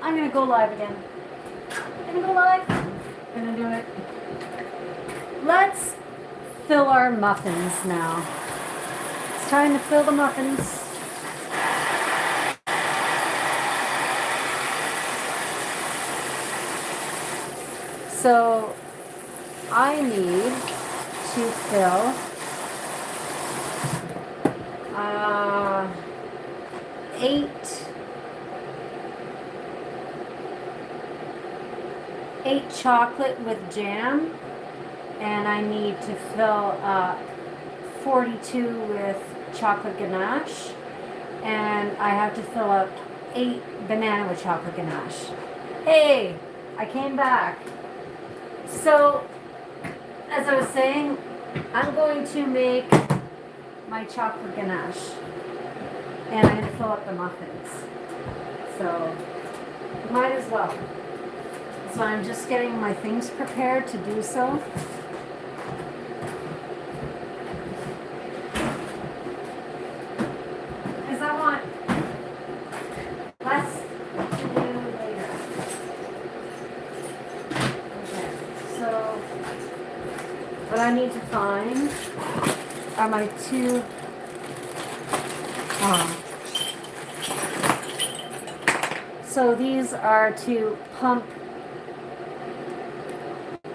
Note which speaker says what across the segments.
Speaker 1: I'm gonna go live again. I'm gonna go live. I'm gonna do it. Let's fill our muffins now. It's time to fill the muffins. So I need to fill 8 chocolate with jam, and I need to fill up 42 with chocolate ganache, and I have to fill up 8 banana with chocolate ganache. Hey, I came back. So, as I was saying, I'm going to make my chocolate ganache, and I'm going to fill up the muffins. So, might as well. So I'm just getting my things prepared to do so. Because I want less to do later. Okay, so what I need to find are my 2 so these are to pump.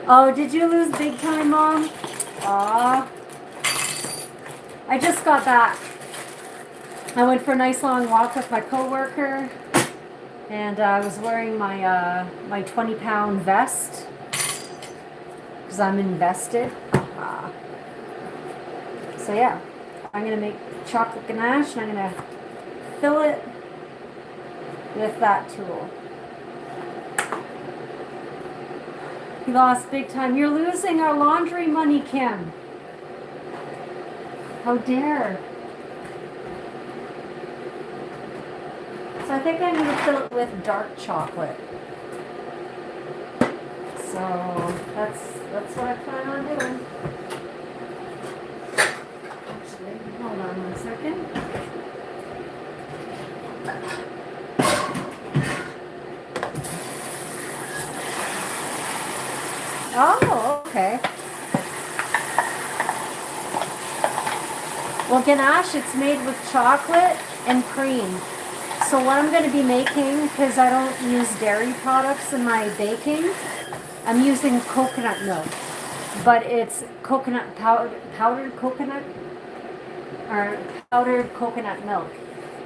Speaker 1: Oh, did you lose big time, Mom? Aw. I just got back. I went for a nice long walk with my coworker, and I was wearing my my 20-pound vest because I'm invested. So yeah, I'm gonna make chocolate ganache, and I'm gonna fill it with that tool. You lost big time. You're losing our laundry money, Kim. How dare. So I think I need to fill it with dark chocolate. So that's what I plan on doing. Actually, hold on 1 second. Oh, okay. Well, ganache, it's made with chocolate and cream. So what I'm going to be making, because I don't use dairy products in my baking, I'm using coconut milk. But it's coconut powdered coconut, or powdered coconut milk.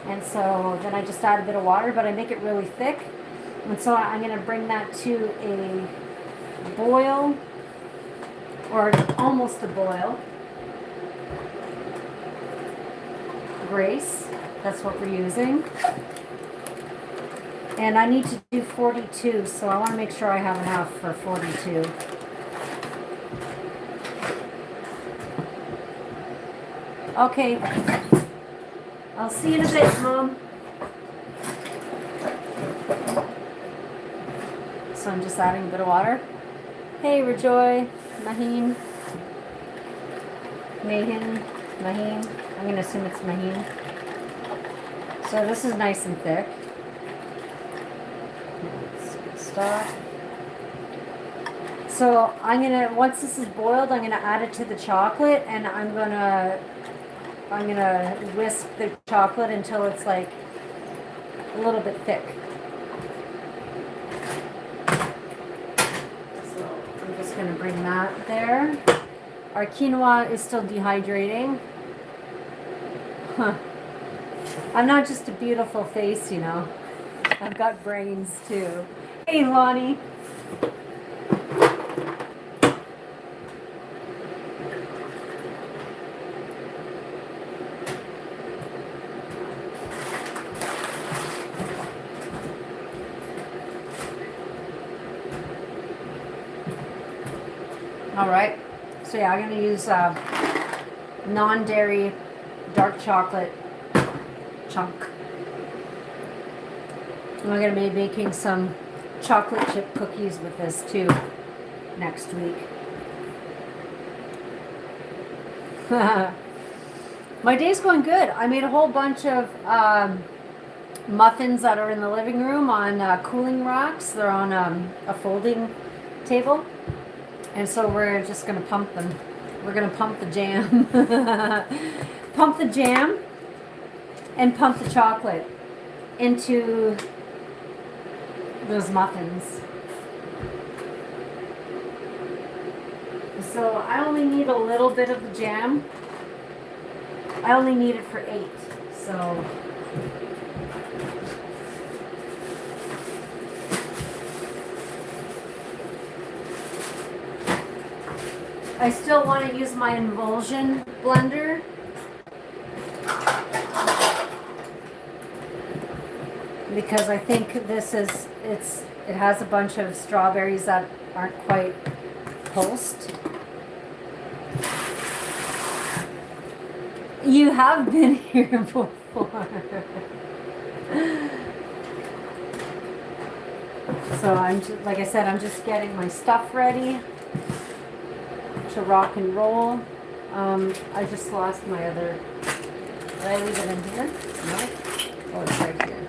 Speaker 1: And so then I just add a bit of water, but I make it really thick. And so I'm going to bring that to a boil, or almost a boil. Grace, that's what we're using. And I need to do 42, so I want to make sure I have enough for 42. Okay, I'll see you in a bit, Mom. So I'm just adding a bit of water. Hey, Rejoy, Maheen, Maheen. I'm going to assume it's Maheen. So this is nice and thick. Stop. So I'm going to, once this is boiled, I'm going to add it to the chocolate, and I'm going to whisk the chocolate until it's like a little bit thick. I'm just going to bring that there. Our quinoa is still dehydrating. Huh. I'm not just a beautiful face, you know. I've got brains too. Hey, Lonnie. All right, so yeah, I'm going to use non-dairy dark chocolate chunk. And I'm going to be making some chocolate chip cookies with this too next week. My day's going good. I made a whole bunch of muffins that are in the living room on cooling racks. They're on a folding table. And so we're just going to pump them. We're going to pump the jam. Pump the jam and pump the chocolate into those muffins. So I only need a little bit of the jam. I only need it for 8. So I still want to use my emulsion blender. Because I think this is, it has a bunch of strawberries that aren't quite pulsed. You have been here before. So I'm just, like I said, I'm just getting my stuff ready to rock and roll. I just lost my other, did I leave it in here? No? Oh, it's right here.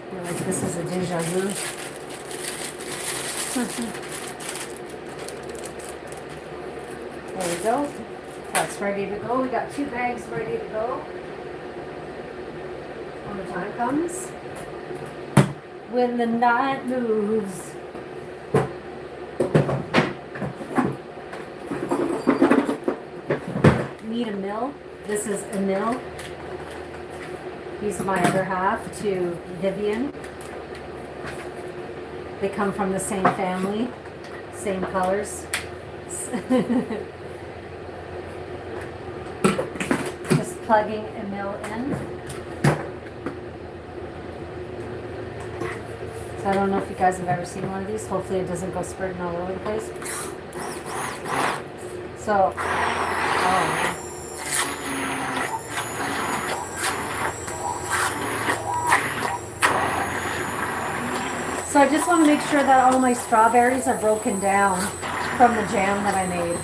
Speaker 1: I feel like this is a deja vu. There we go. That's ready to go. We got 2 bags ready to go when the time comes. When the night moves. Need a mill. This is a mill. He's my other half to Vivian. They come from the same family, same colors. Just plugging a mill in. So I don't know if you guys have ever seen one of these. Hopefully it doesn't go spurting all over the place. So, So I just want to make sure that all my strawberries are broken down from the jam that I made.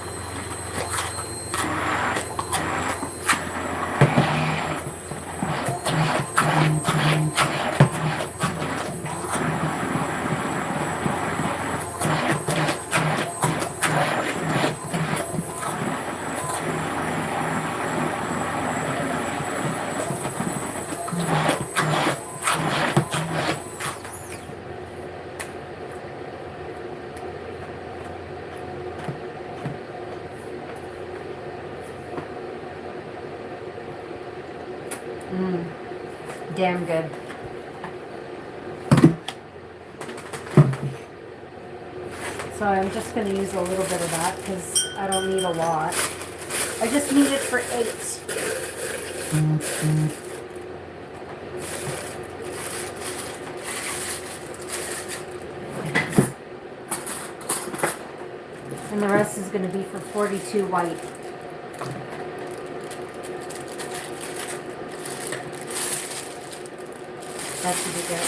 Speaker 1: Damn good. So I'm just going to use a little bit of that because I don't need a lot. I just need it for 8. And the rest is going to be for 42 white. That should be good.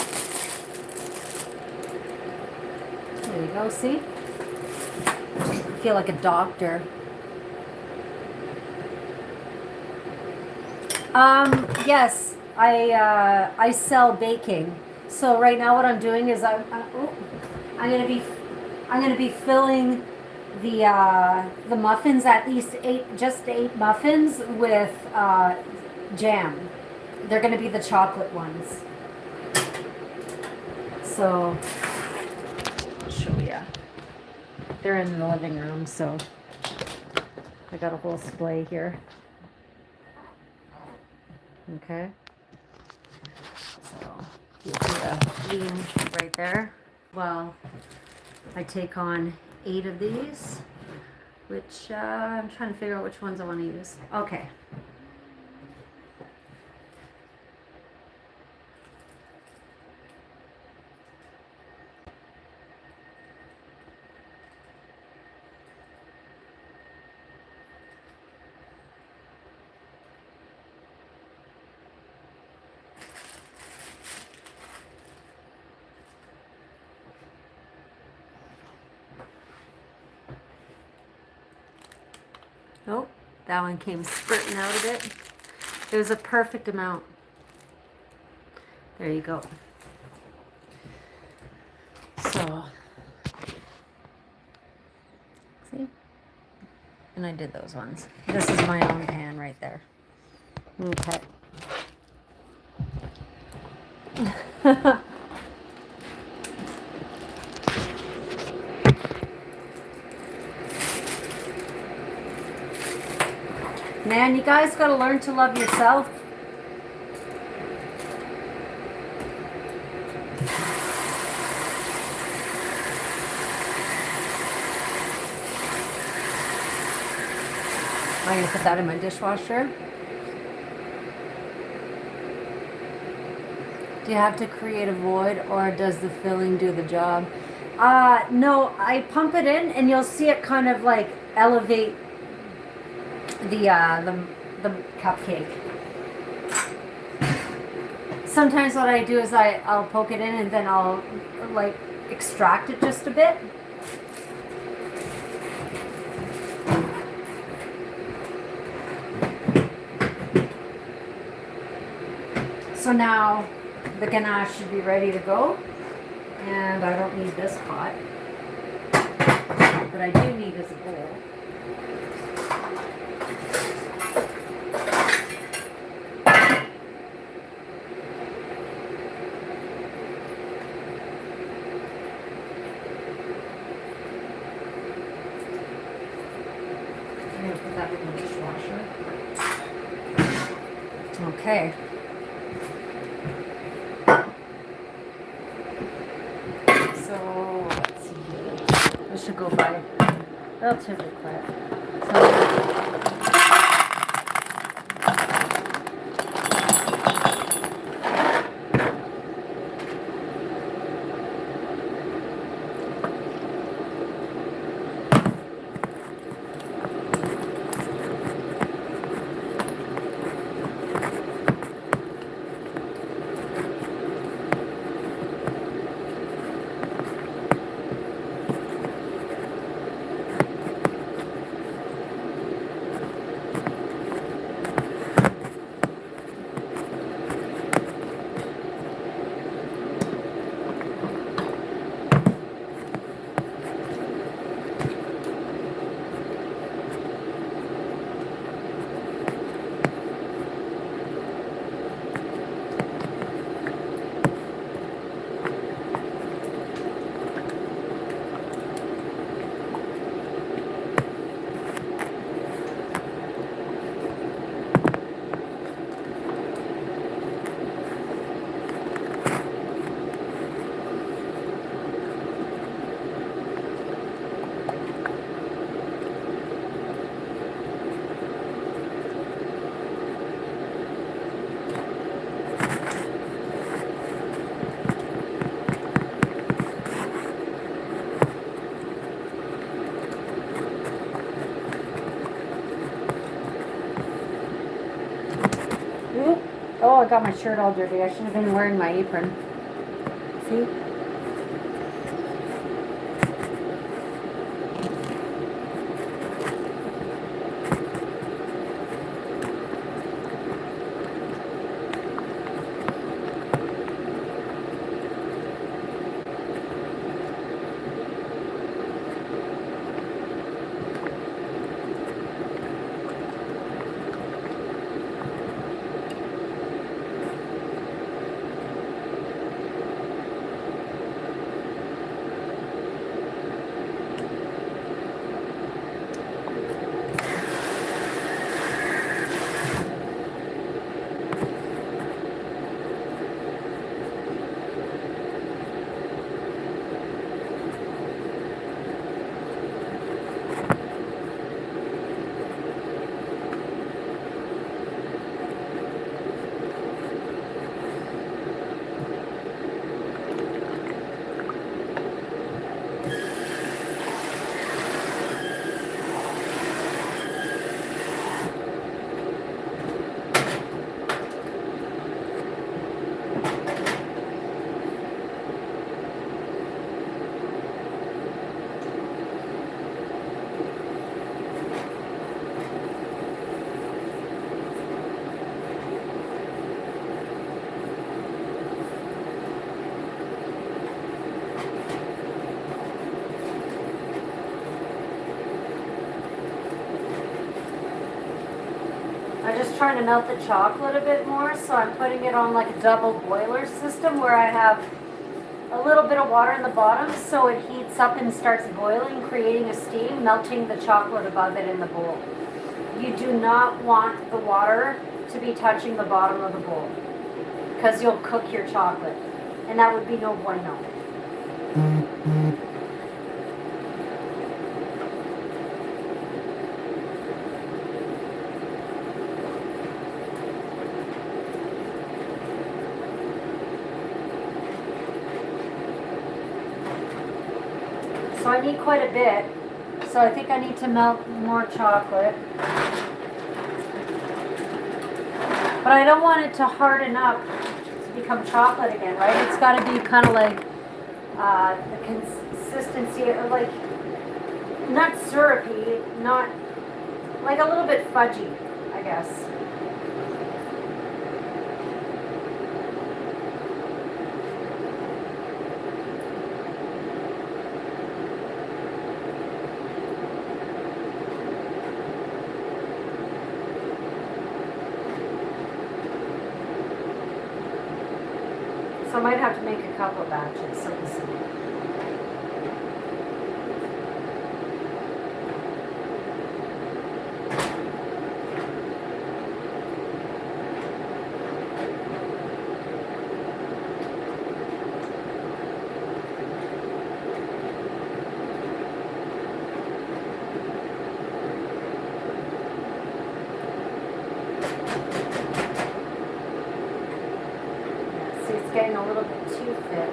Speaker 1: There you go, see? I feel like a doctor. Yes, I sell baking. So right now what I'm doing is I'm gonna be filling the muffins, at least 8, just 8 muffins with jam. They're gonna be the chocolate ones. So, I'll show you. They're in the living room, so I got a whole splay here. Okay. So, you see a lean right there. Well, I take on 8 of these, which I'm trying to figure out which ones I want to use. Okay. That one came spurting out of it. It was a perfect amount. There you go. So, see? And I did those ones. This is my own pan right there. Okay. Man, you guys gotta learn to love yourself. I'm gonna put that in my dishwasher. Do you have to create a void, or does the filling do the job? No, I pump it in and you'll see it kind of like elevate the cupcake. Sometimes what I do is I'll poke it in and then I'll like extract it just a bit. So now the ganache should be ready to go, and I don't need this pot. What I do need is a bowl. I'm going to put that in the dishwasher. Okay. So, let's see here. This should go by relatively quick. Oh, I got my shirt all dirty. I should have been wearing my apron. See? I'm just trying to melt the chocolate a bit more, so I'm putting it on like a double boiler system where I have a little bit of water in the bottom so it heats up and starts boiling, creating a steam, melting the chocolate above it in the bowl. You do not want the water to be touching the bottom of the bowl because you'll cook your chocolate, and that would be no bueno. So I need quite a bit. So I think I need to melt more chocolate. But I don't want it to harden up to become chocolate again, right? It's got to be kind of like the consistency of like, not syrupy, not like a little bit fudgy, I guess. So I might have to make a couple of batches, so we'll see. Getting a little bit too thick.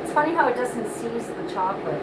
Speaker 1: It's funny how it doesn't seize the chocolate.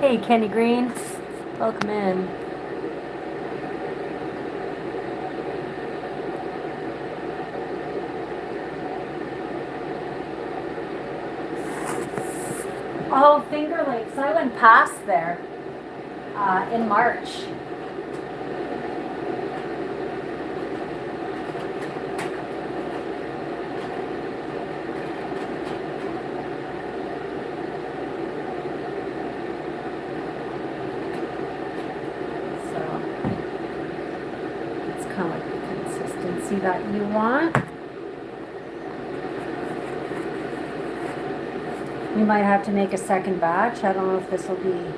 Speaker 1: Hey, Kenny Green, welcome in. Oh, Finger Lakes. I went past there in March. kind of like the consistency that you want. You might have to make a second batch. I don't know if this will be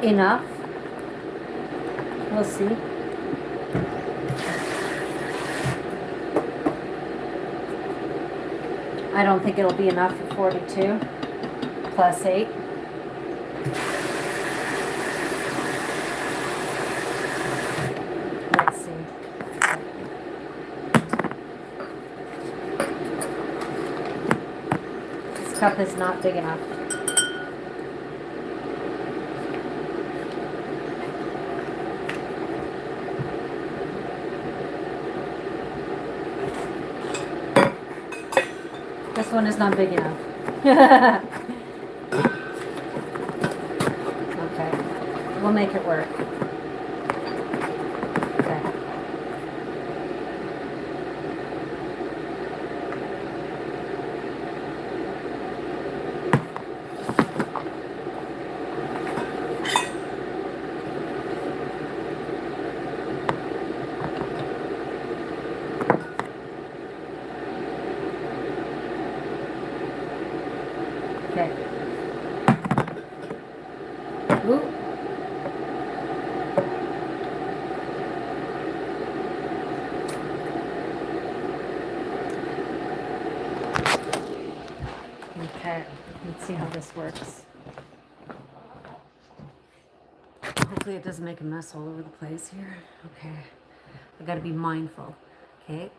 Speaker 1: enough. We'll see. I don't think it'll be enough for 42 plus 8. Let's see. This cup is not big enough. This one is not big enough. Okay, we'll make it work. Okay. Okay. Ooh. Okay, let's see how this works. Hopefully it doesn't make a mess all over the place here. Okay, I gotta be mindful. Okay.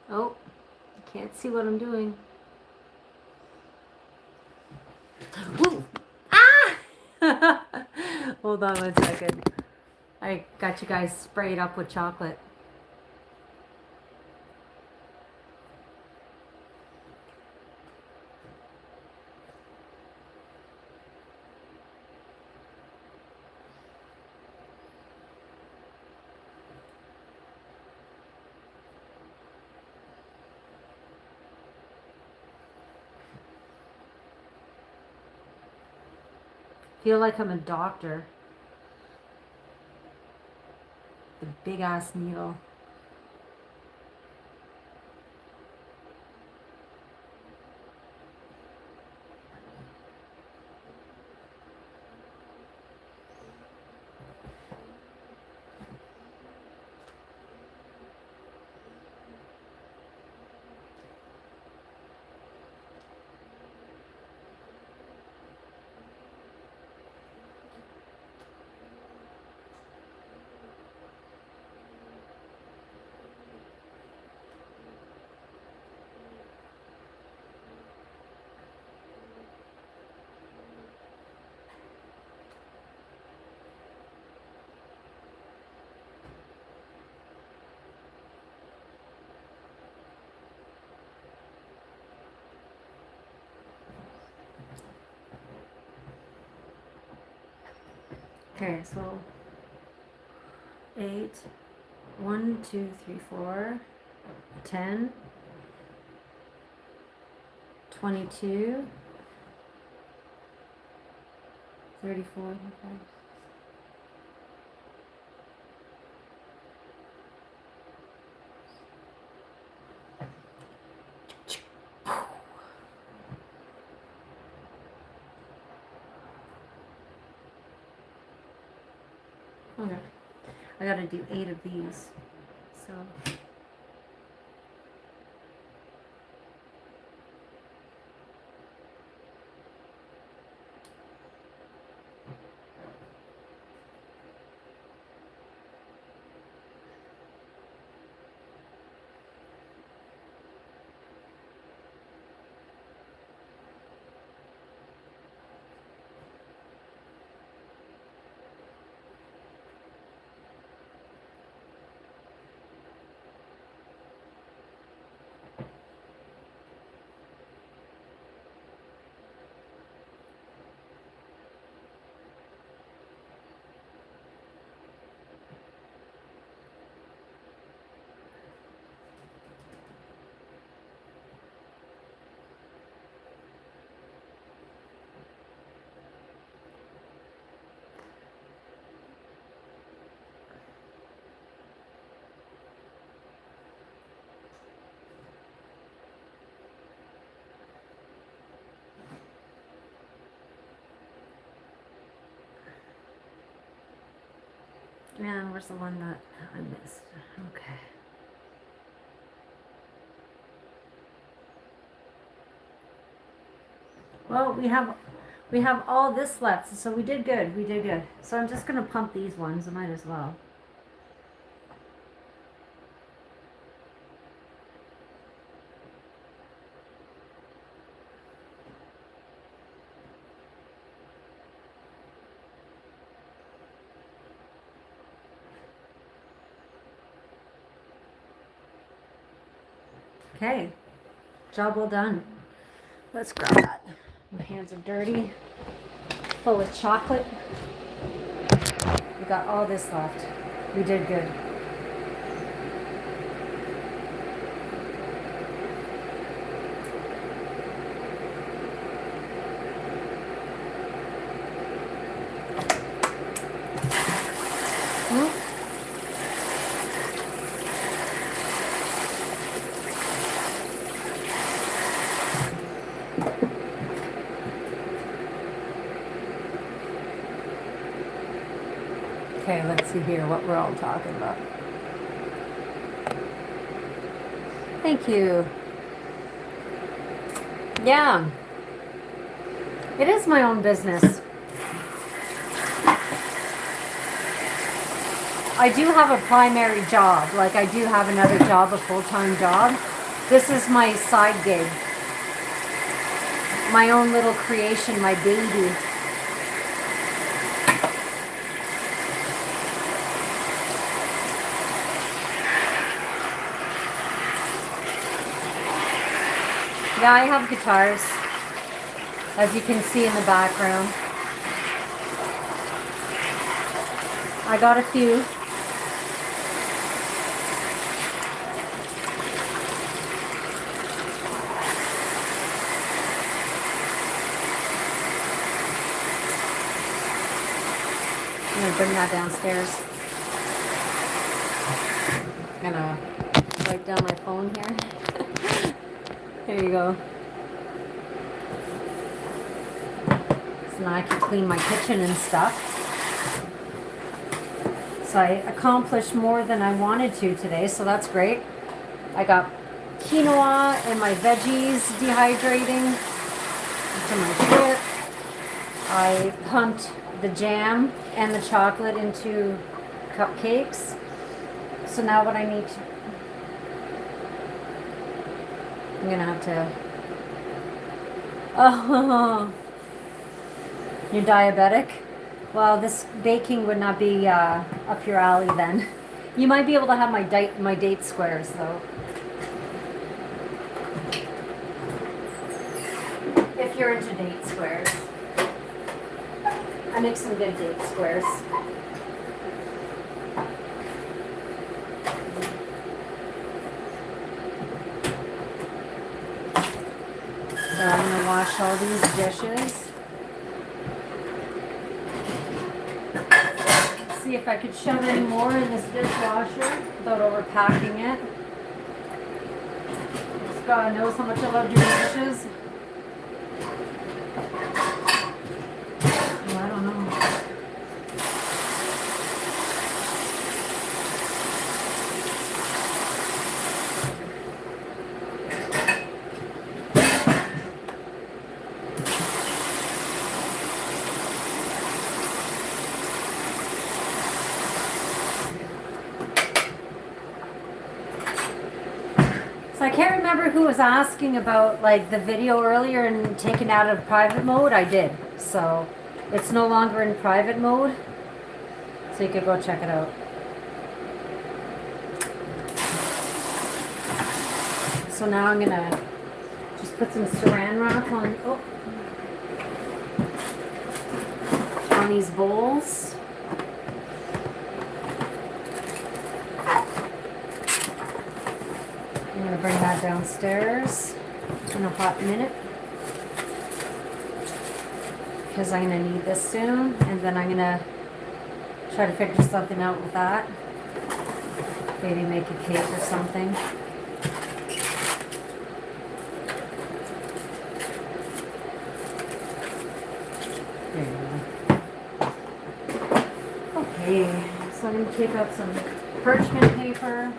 Speaker 1: Oh, can't see what I'm doing. Woo! Ah! Hold on 1 second. I got you guys sprayed up with chocolate. Feel like I'm a doctor. The big ass needle. Okay, so 8, 1, 2, 3, 4, 10, 22, 34, 35. Okay, I gotta do 8 of these. So. And where's the one that I missed? Okay. Well, we have all this left, so we did good. We did good. So I'm just gonna pump these ones. I might as well. Okay, job well done. Let's grab that. My hands are dirty, full of chocolate. We got all this left. We did good. Okay, let's see here what we're all talking about. Thank you. Yeah, it is my own business. I do have a primary job. Like, I do have another job, a full-time job. This is my side gig. My own little creation, my baby. Yeah, I have guitars, as you can see in the background. I got a few. I'm gonna bring that downstairs. I'm gonna wipe down my phone here. There you go. So now I can clean my kitchen and stuff. So I accomplished more than I wanted to today, so that's great. I got quinoa and my veggies dehydrating into my chip. I pumped the jam and the chocolate into cupcakes. So now what I need to... I'm gonna have to... Oh, you're diabetic? Well, this baking would not be up your alley then. You might be able to have my date squares though. If you're into date squares. I make some good date squares. So I'm going to wash all these dishes. See if I could shove any more in this dishwasher without overpacking it. Just God knows how much I love doing dishes. Well, I don't know. So I can't remember who was asking about like the video earlier and taken out of private mode. I did. So it's no longer in private mode. So you could go check it out. So now I'm gonna just put some saran wrap on these bowls. I'm going to bring that downstairs in a hot minute because I'm going to need this soon, and then I'm going to try to figure something out with that. Maybe make a cake or something. There you go. Okay, so I'm going to take out some parchment paper.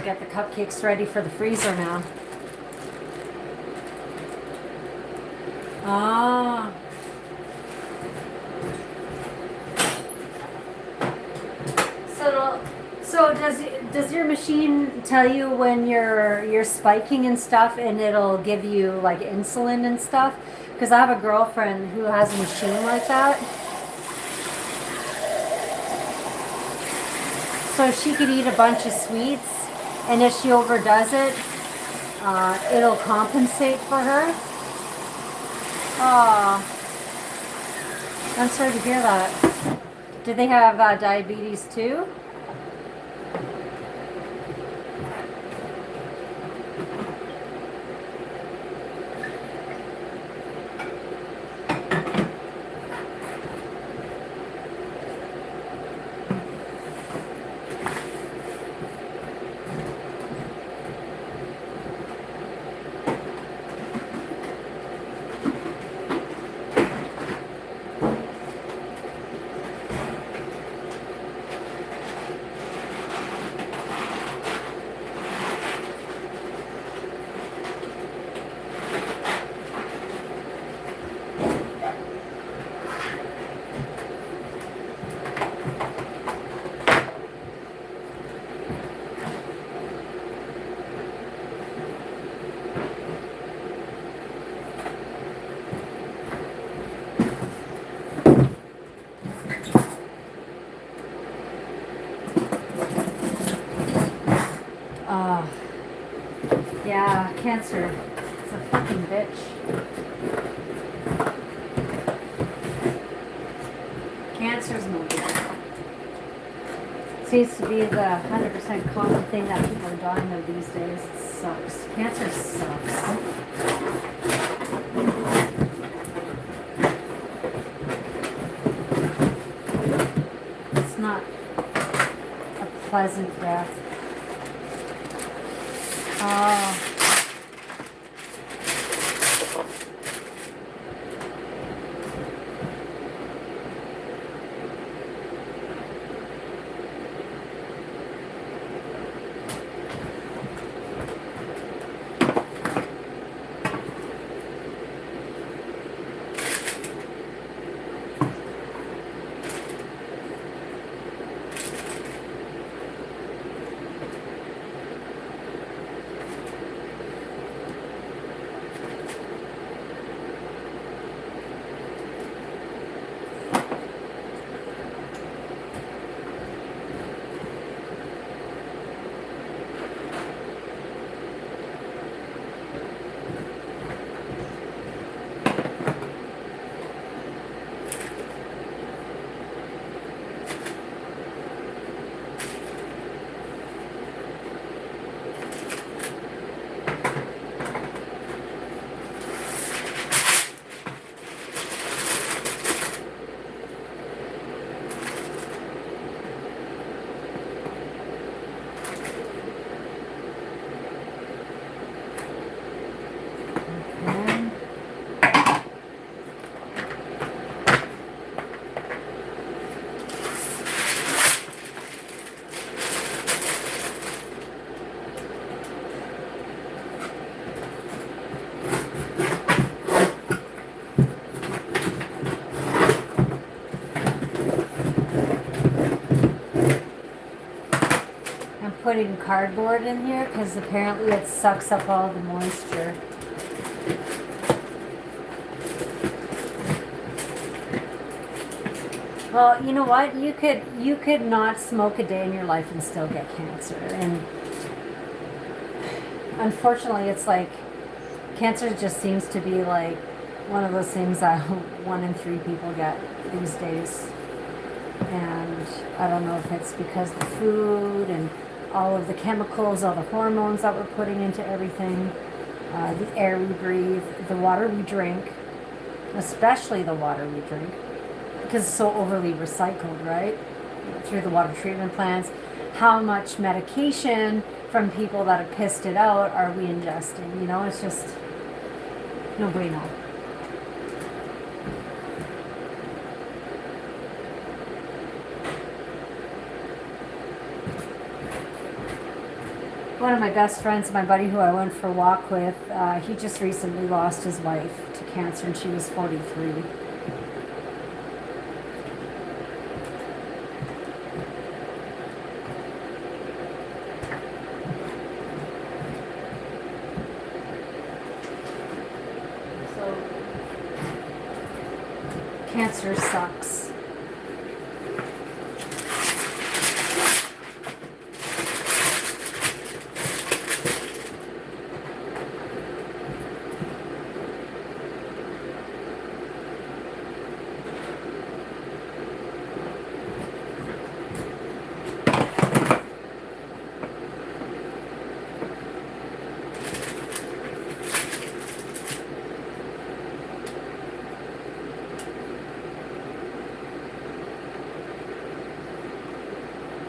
Speaker 1: Get the cupcakes ready for the freezer now. Ah. So does your machine tell you when you're spiking and stuff, and it'll give you like insulin and stuff? Because I have a girlfriend who has a machine like that. So she could eat a bunch of sweets, and if she overdoes it, it'll compensate for her. Oh, I'm sorry to hear that. Do they have diabetes too? Yeah, cancer. It's a fucking bitch. Cancer's no good. Seems to be the 100% common thing that people are dying of these days. It sucks. Cancer sucks. It's not a pleasant death. Oh. putting cardboard in here because apparently it sucks up all the moisture. Well, you know what? You could not smoke a day in your life and still get cancer. And unfortunately, it's like cancer just seems to be like one of those things that 1 in 3 people get these days. And I don't know if it's because the food and all of the chemicals, all the hormones that we're putting into everything, the air we breathe, the water we drink, especially the water we drink, because it's so overly recycled, right? Through the water treatment plants. How much medication from people that have pissed it out are we ingesting? You know, it's just no bueno. One of my best friends, my buddy who I went for a walk with, he just recently lost his wife to cancer and she was 43. So, cancer sucks.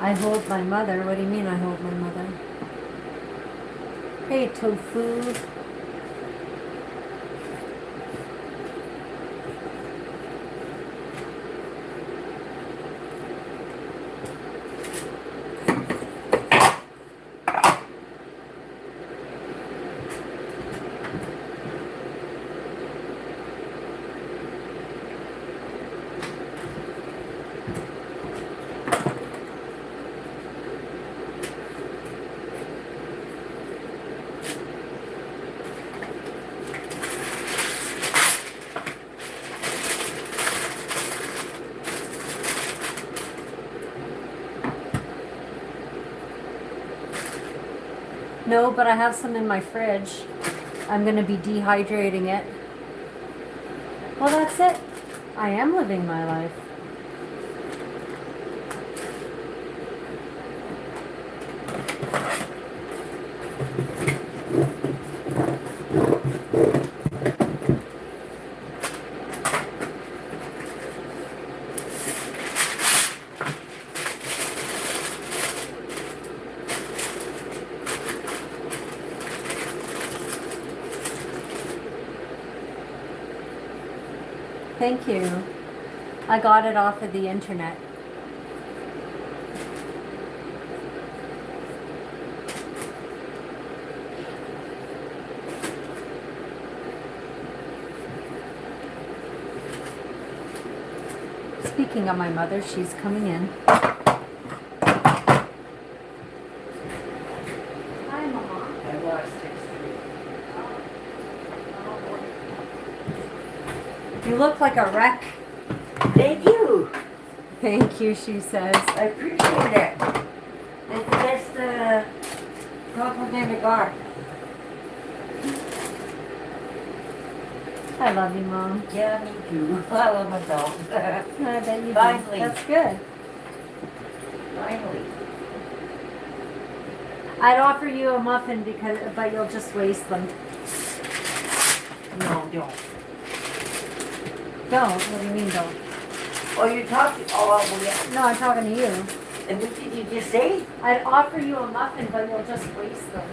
Speaker 1: I hold my mother. What do you mean I hold my mother? Hey, tofu. No, but I have some in my fridge. I'm going to be dehydrating it. Well, that's it. I am living my life. Thank you. I got it off of the internet. Speaking of my mother, she's coming in. Hi, Mama.
Speaker 2: I lost 6'3".
Speaker 1: You look like a wreck.
Speaker 2: Thank you.
Speaker 1: Thank you, she says.
Speaker 2: I appreciate it. That's the compliment I got.
Speaker 1: I love you, Mom.
Speaker 2: Yeah, me too. I love myself.
Speaker 1: I bet you do.
Speaker 2: Finally.
Speaker 1: That's good.
Speaker 2: Finally.
Speaker 1: I'd offer you a muffin but you'll just waste them.
Speaker 2: No, don't.
Speaker 1: Don't? What do you mean don't?
Speaker 2: Oh, you're talking. Oh, well, yeah.
Speaker 1: No, I'm talking to you.
Speaker 2: And what did you just say?
Speaker 1: I'd offer you a muffin, but you'll just waste them.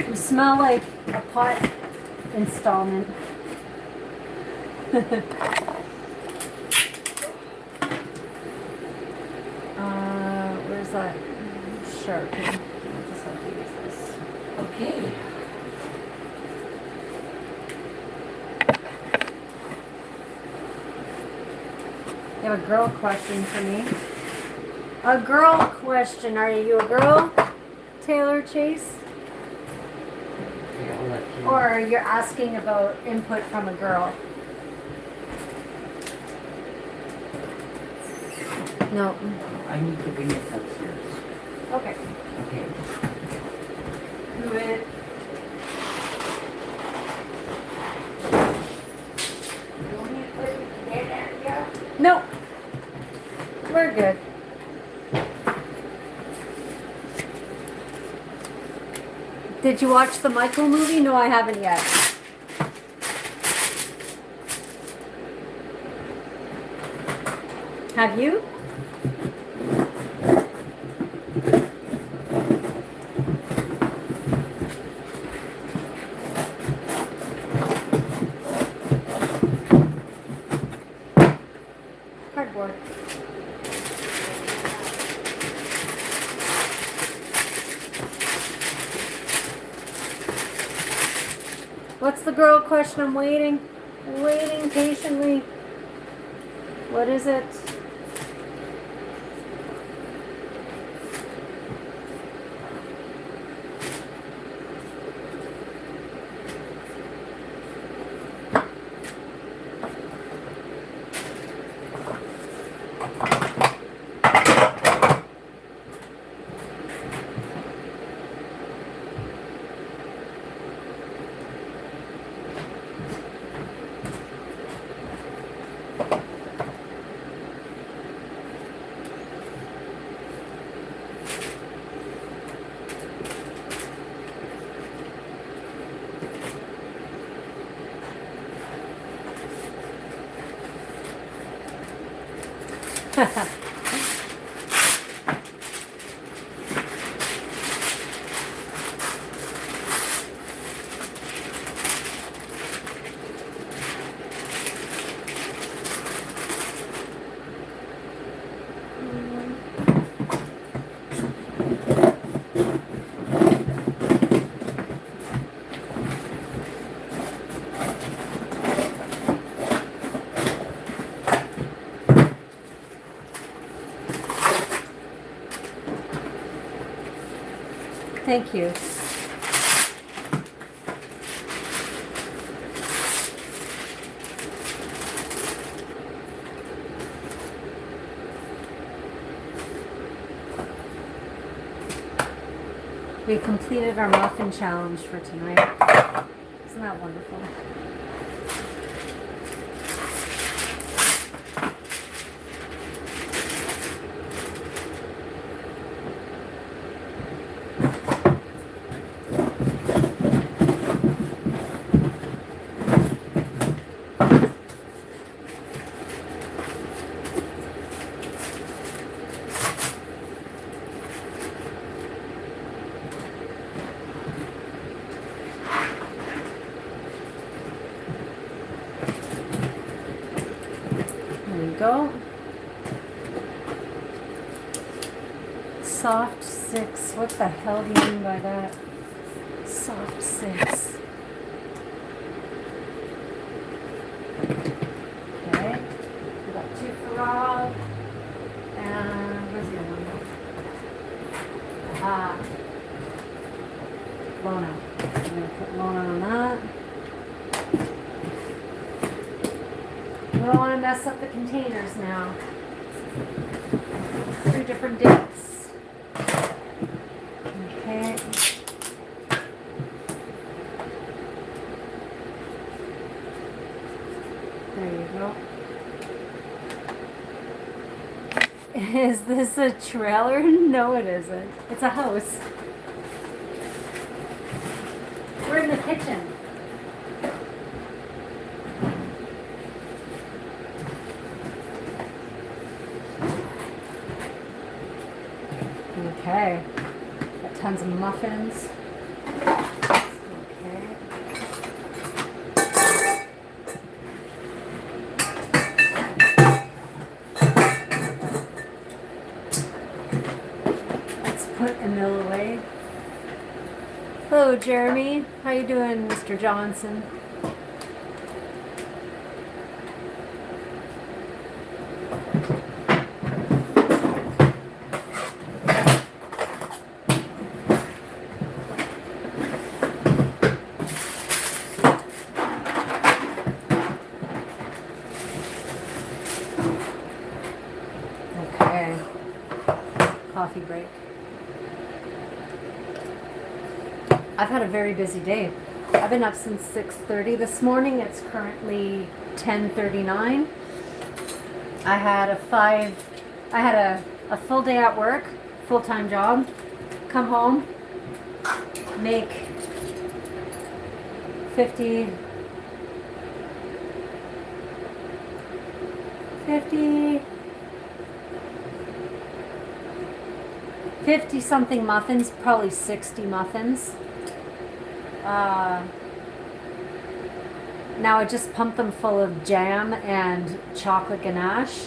Speaker 1: You smell like a pot installment. Where's that Sharpie? I'll just have to use this.
Speaker 2: Okay.
Speaker 1: You have a girl question for me. A girl question. Are you a girl, Taylor Chase?
Speaker 2: Okay, I'll let you.
Speaker 1: Or you're asking about input from a girl? No.
Speaker 2: I need to bring this upstairs.
Speaker 1: Okay.
Speaker 2: Okay.
Speaker 1: Do it.
Speaker 2: You want me to put it there, Andrea?
Speaker 1: No. We're good. Did you watch the Michael movie? No, I haven't yet. Have you? Cardboard. What's the girl question? I'm waiting. Waiting patiently. What is it? Thank you. We completed our muffin challenge for tonight. Isn't that wonderful? There we go. Soft 6. What the hell do you mean by that? Soft 6. Okay. We got 2 for Rob. And where's the other one? Ah. Lona. I'm going to put Lona on that. We don't want to mess up the containers now. 3 different dates. Okay. There you go. Is this a trailer? No, it isn't. It's a house. We're in the kitchen. Okay. Got tons of muffins. Okay. Let's put Emil away. Hello, Jeremy. How you doing, Mr. Johnson? coffee break. I've had a very busy day. I've been up since 6:30 this morning. It's currently 10:39. I had a full day at work, full-time job. Come home, make 50 something muffins, probably 60 muffins. Now I just pumped them full of jam and chocolate ganache.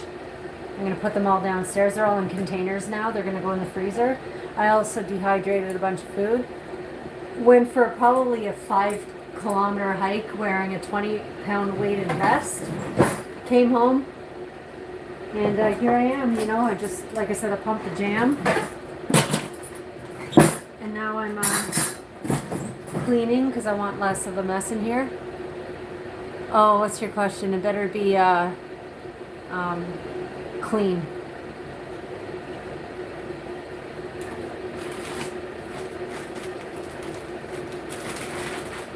Speaker 1: I'm going to put them all downstairs. They're all in containers now. They're going to go in the freezer. I also dehydrated a bunch of food. Went for probably a 5-kilometer hike wearing a 20-pound weighted vest. Came home. And here I am, you know, I just, like I said, I pumped the jam. And now I'm cleaning because I want less of a mess in here. Oh, what's your question? It better be clean.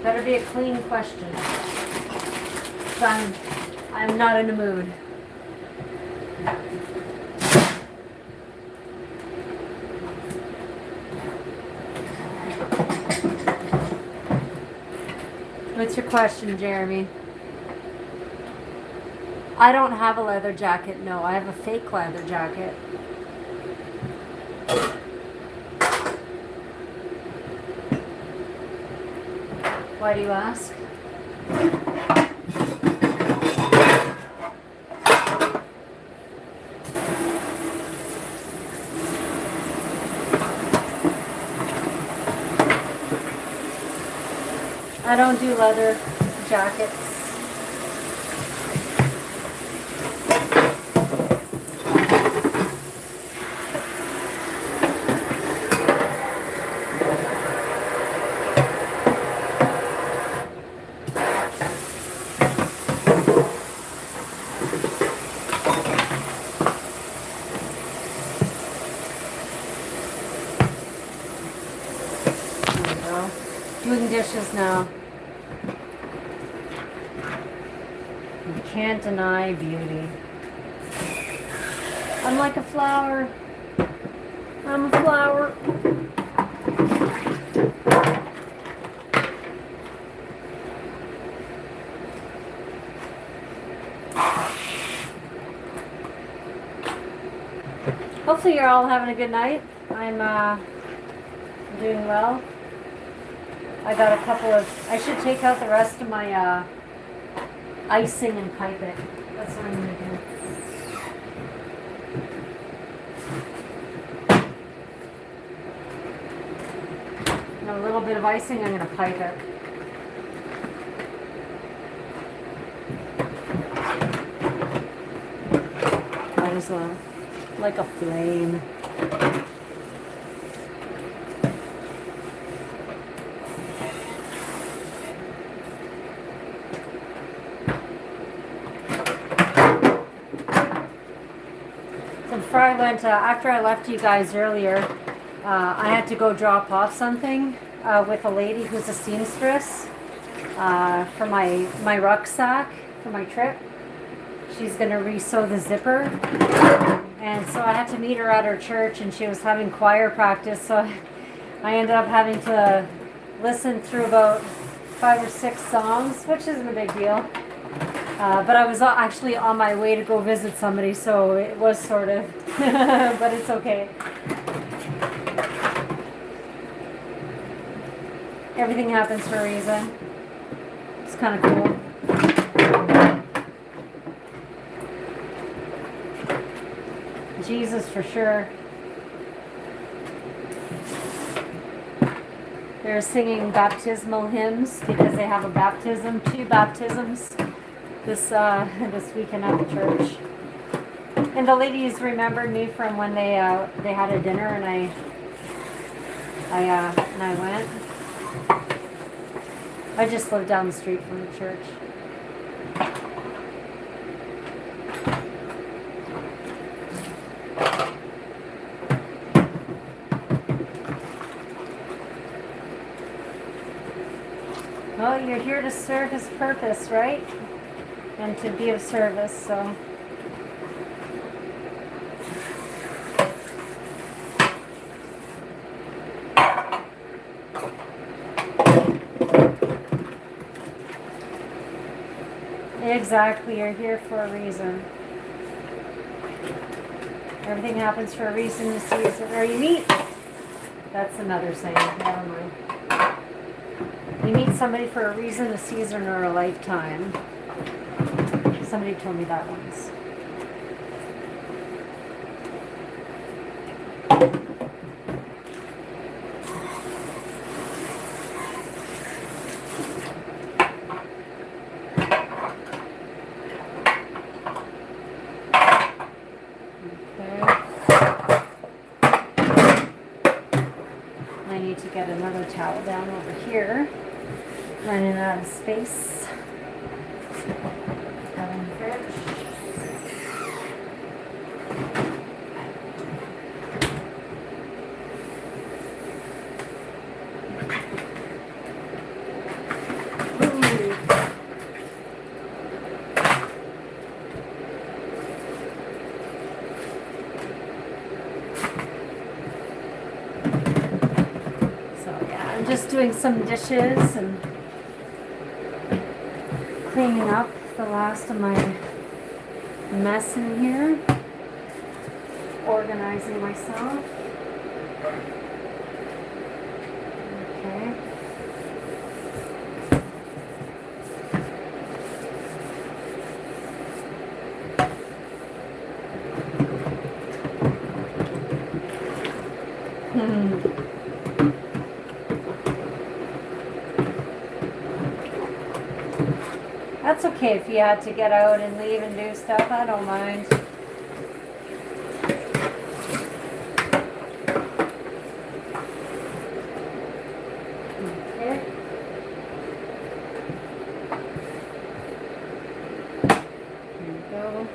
Speaker 1: Better be a clean question. I'm not in the mood. What's your question, Jeremy? I don't have a leather jacket, no. I have a fake leather jacket. Why do you ask? I don't do leather jackets. There we go. Doing dishes now. You can't deny beauty. I'm like a flower. I'm a flower. Hopefully you're all having a good night. I'm doing well. I got a couple of, I should take out the rest of my icing and pipe it. That's what I'm going to do. And a little bit of icing, I'm going to pipe it. Might as well. Like a flame. After I left you guys earlier, I had to go drop off something with a lady who's a seamstress for my rucksack for my trip. She's going to re-sew the zipper. And so I had to meet her at her church, and she was having choir practice, so I ended up having to listen through about 5 or 6 songs, which isn't a big deal. But I was actually on my way to go visit somebody, so it was sort of, but it's okay. Everything happens for a reason. It's kind of cool. Jesus for sure. They're singing baptismal hymns because they have a baptism, 2 baptisms this weekend at the church. And the ladies remembered me from when they had a dinner, and I went. I just live down the street from the church. Well, you're here to serve his purpose, right? And to be of service, so. Exactly, you're here for a reason. Everything happens for a reason, a season, or you meet. That's another saying, never mind. You meet somebody for a reason, a season, or a lifetime. Somebody told me that once. I need to get another towel down over here. Running out of space. Having fridge. Just doing some dishes and cleaning up the last of my mess in here, organizing myself. Okay. That's okay if you had to get out and leave and do stuff. I don't mind. Okay. Here we go.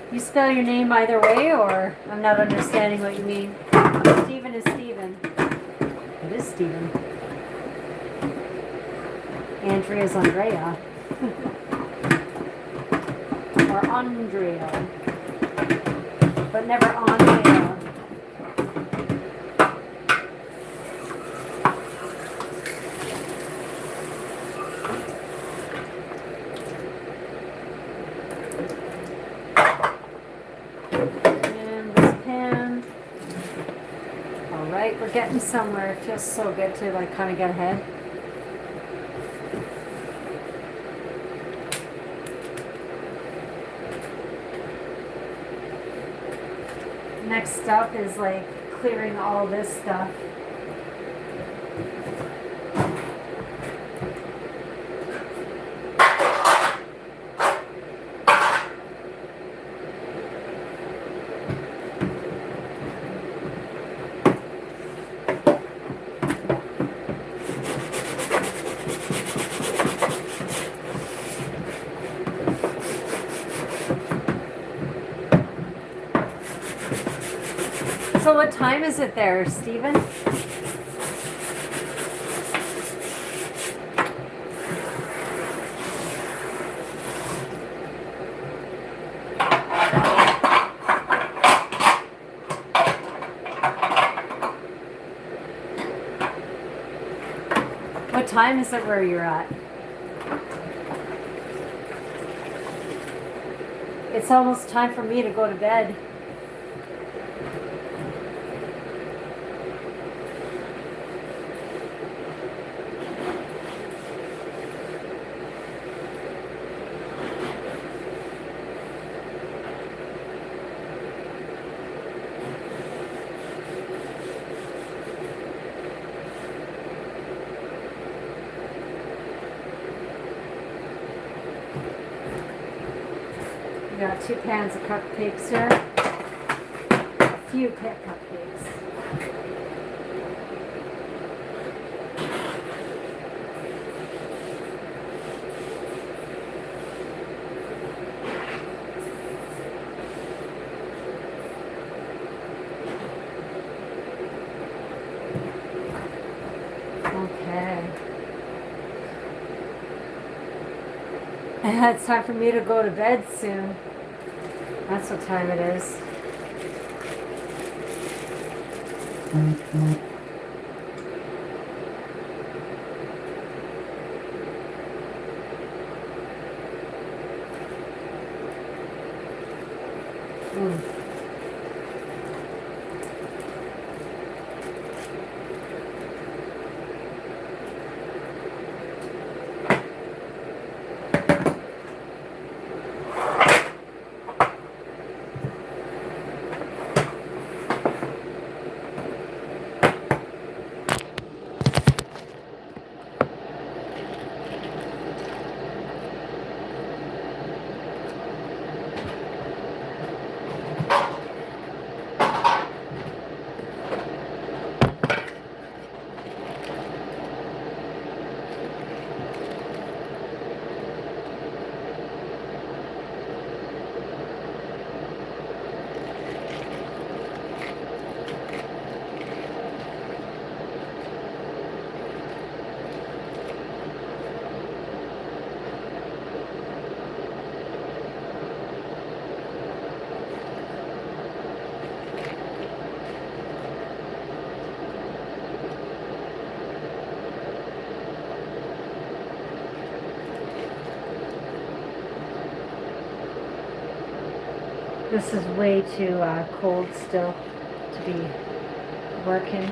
Speaker 1: You spell your name either way, or I'm not understanding what you mean. Stephen is Stephen. It is Stephen. Andrea is Andrea. Or Andrea. But never Andrea. We're getting somewhere. It feels so good to like kind of get ahead. Next up is like clearing all this stuff. So what time is it there, Stephen? What time is it where you're at? It's almost time for me to go to bed. We got 2 pans of cupcakes here. A few cupcakes. Okay. It's time for me to go to bed soon. That's what time it is. This is way too cold still to be working.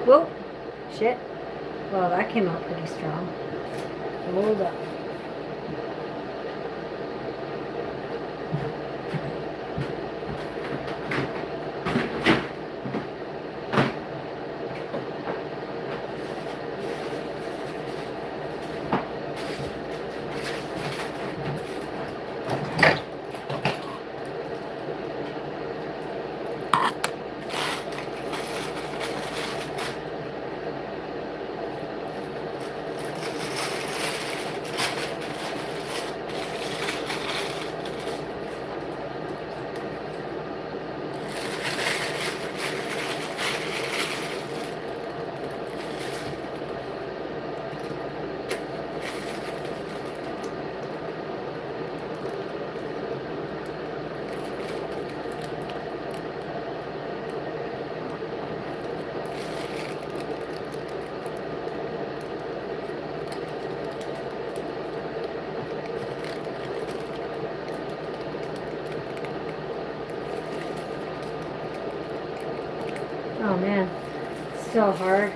Speaker 1: Whoa, shit. Well, that came out pretty strong. Hold up. Oh man, still hard.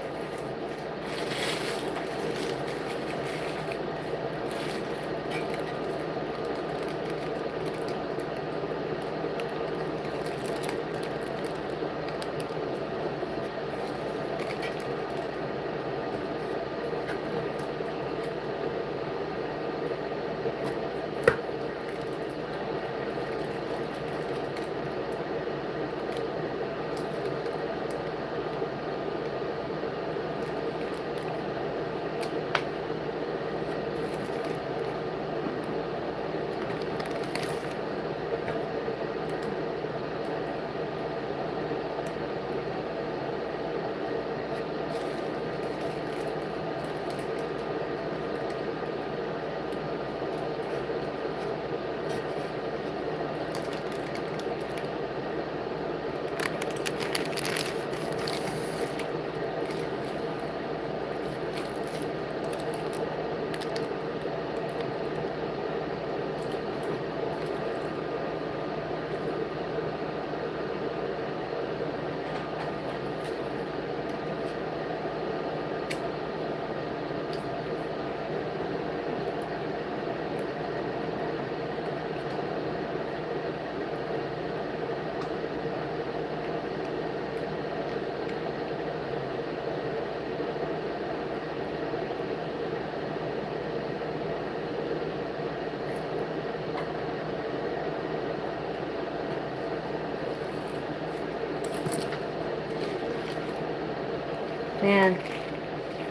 Speaker 1: Man,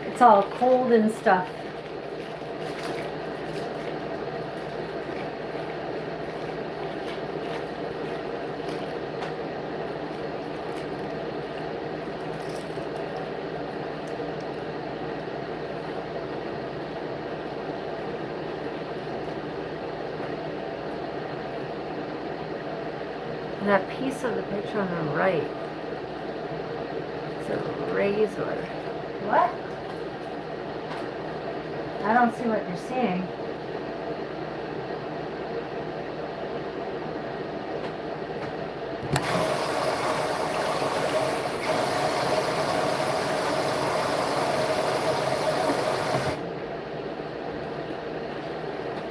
Speaker 1: it's all cold and stuff. And that piece of the picture on the right, it's a razor. What? I don't see what you're seeing.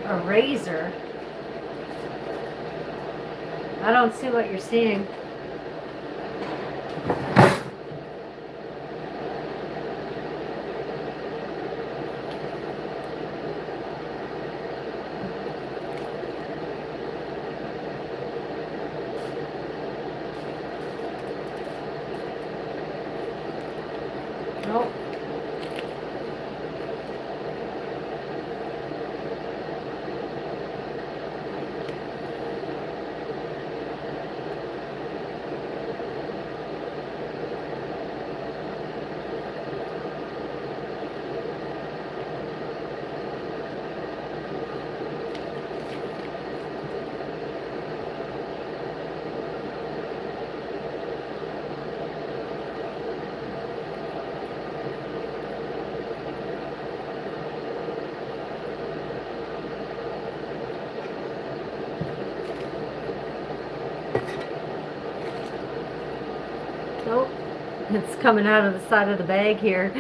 Speaker 1: A razor? I don't see what you're seeing. Nope. Nope. It's coming out of the side of the bag here.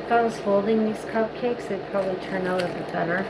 Speaker 1: If I was holding these cupcakes, they'd probably turn out a bit better.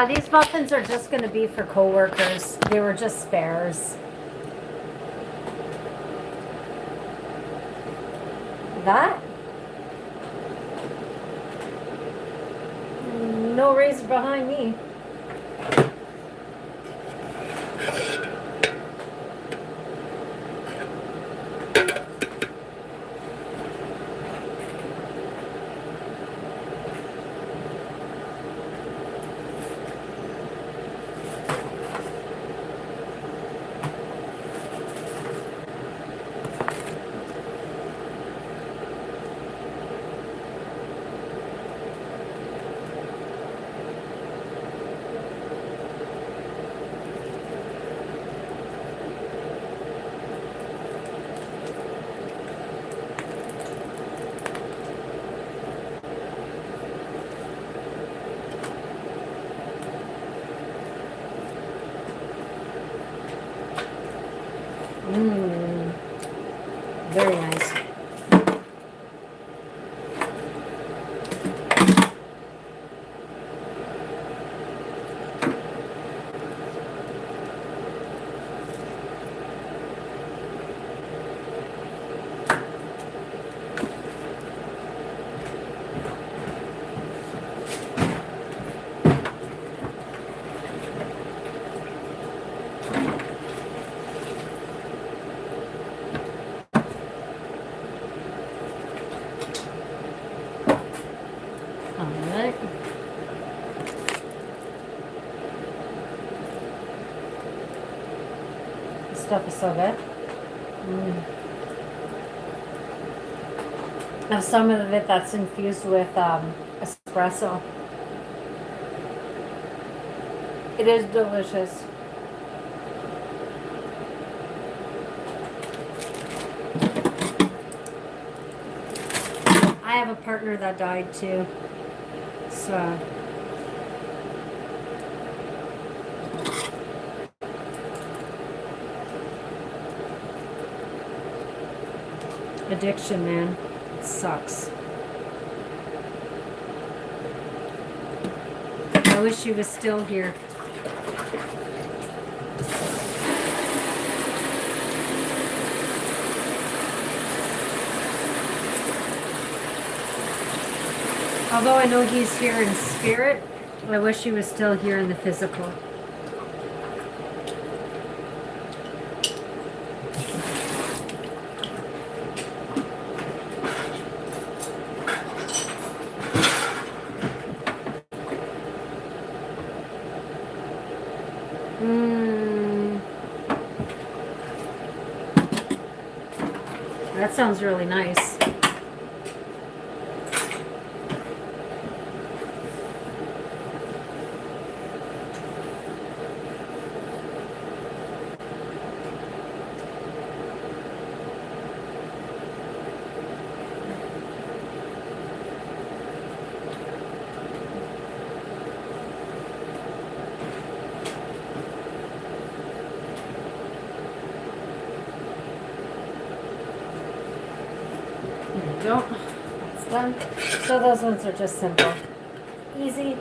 Speaker 1: These muffins are just going to be for coworkers. They were just spares. That? No razor behind me. Mmm. Very nice. Alright. This stuff is so good. Now some of it that's infused with espresso. It is delicious. I have a partner that died too. So addiction, man. It sucks. I wish he was still here. Although I know he's here in spirit, I wish he was still here in the physical. That sounds really nice. Go. That's done. So those ones are just simple. Easy.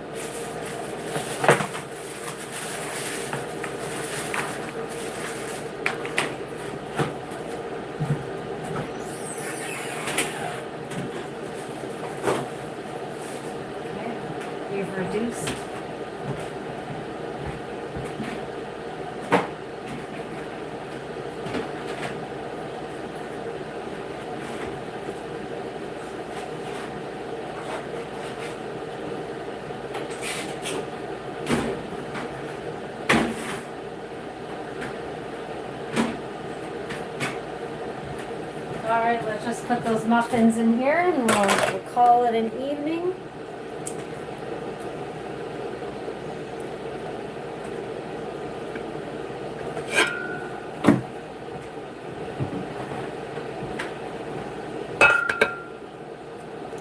Speaker 1: Okay. You've reduced. Alright, let's just put those muffins in here and we'll call it an evening.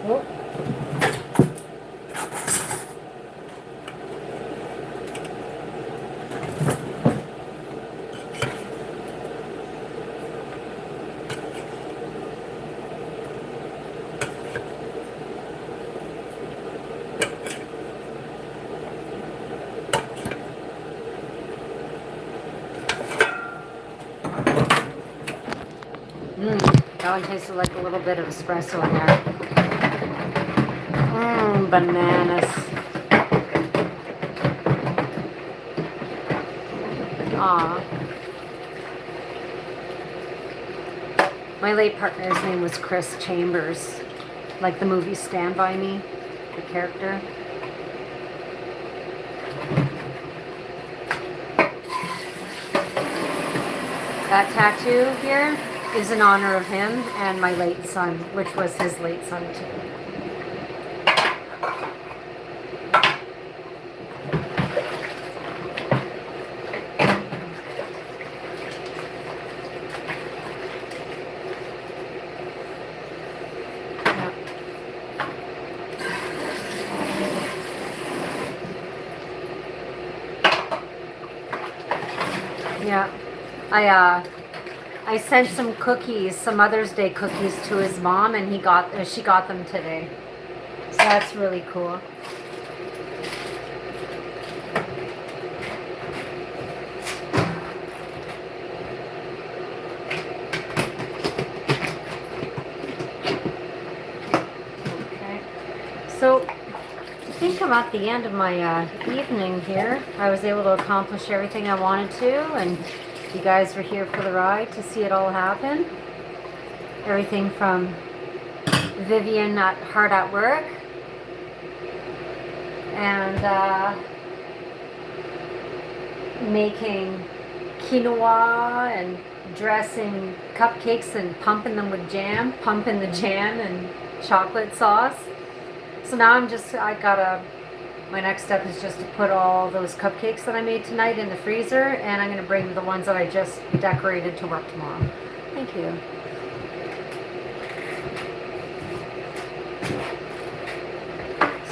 Speaker 1: Oh. That one tasted like a little bit of espresso in there. Bananas. Aw. My late partner's name was Chris Chambers, like the movie Stand By Me, the character. That tattoo here is in honor of him and my late son, which was his late son too. Yeah. I sent some cookies, some Mother's Day cookies to his mom, and she got them today. So that's really cool. Okay. So I think I'm at the end of my evening here. I was able to accomplish everything I wanted to, and you guys were here for the ride to see it all happen. Everything from Vivian hard at work, and making quinoa and dressing cupcakes and pumping them with jam, pumping the jam and chocolate sauce. So now my next step is just to put all those cupcakes that I made tonight in the freezer, and I'm going to bring the ones that I just decorated to work tomorrow. Thank you.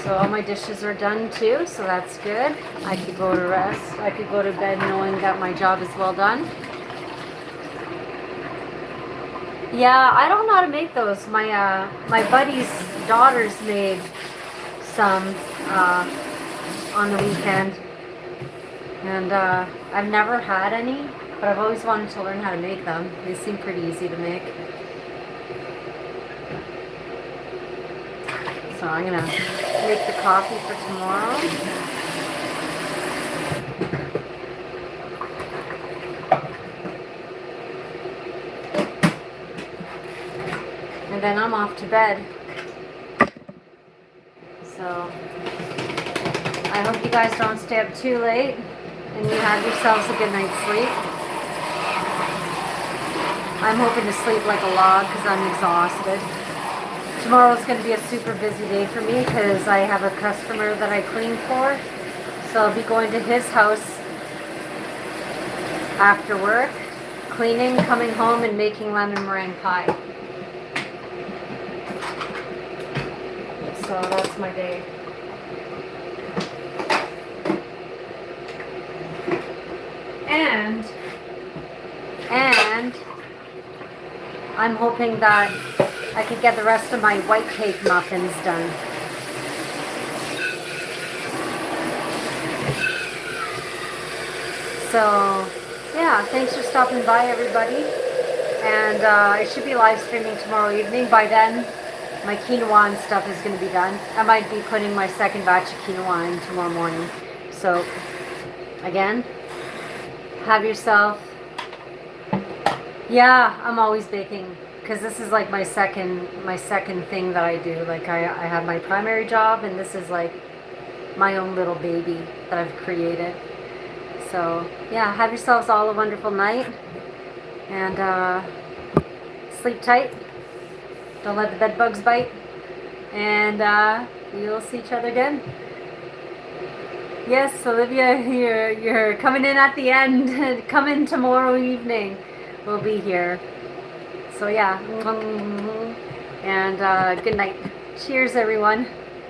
Speaker 1: So all my dishes are done too, so that's good. I could go to rest. I could go to bed knowing that my job is well done. Yeah, I don't know how to make those. My buddy's daughters made some on the weekend, and I've never had any, but I've always wanted to learn how to make them. They seem pretty easy to make. So I'm gonna make the coffee for tomorrow. And then I'm off to bed. So I hope you guys don't stay up too late and you have yourselves a good night's sleep. I'm hoping to sleep like a log because I'm exhausted. Tomorrow's going to be a super busy day for me because I have a customer that I clean for. So I'll be going to his house after work, cleaning, coming home, and making lemon meringue pie. So that's my day. And I'm hoping that I could get the rest of my white cake muffins done. So, yeah, thanks for stopping by, everybody. And I should be live streaming tomorrow evening. By then, my quinoa and stuff is going to be done. I might be putting my second batch of quinoa in tomorrow morning. So, again, have yourself. Yeah, I'm always baking because this is like my second thing that I do. Like I have my primary job, and this is like my own little baby that I've created. So yeah, have yourselves all a wonderful night, and sleep tight. Don't let the bed bugs bite, and we'll see each other again. Yes, Olivia, you're coming in at the end. Come in tomorrow evening. We'll be here. So yeah, and good night. Cheers, everyone.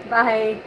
Speaker 1: Bye.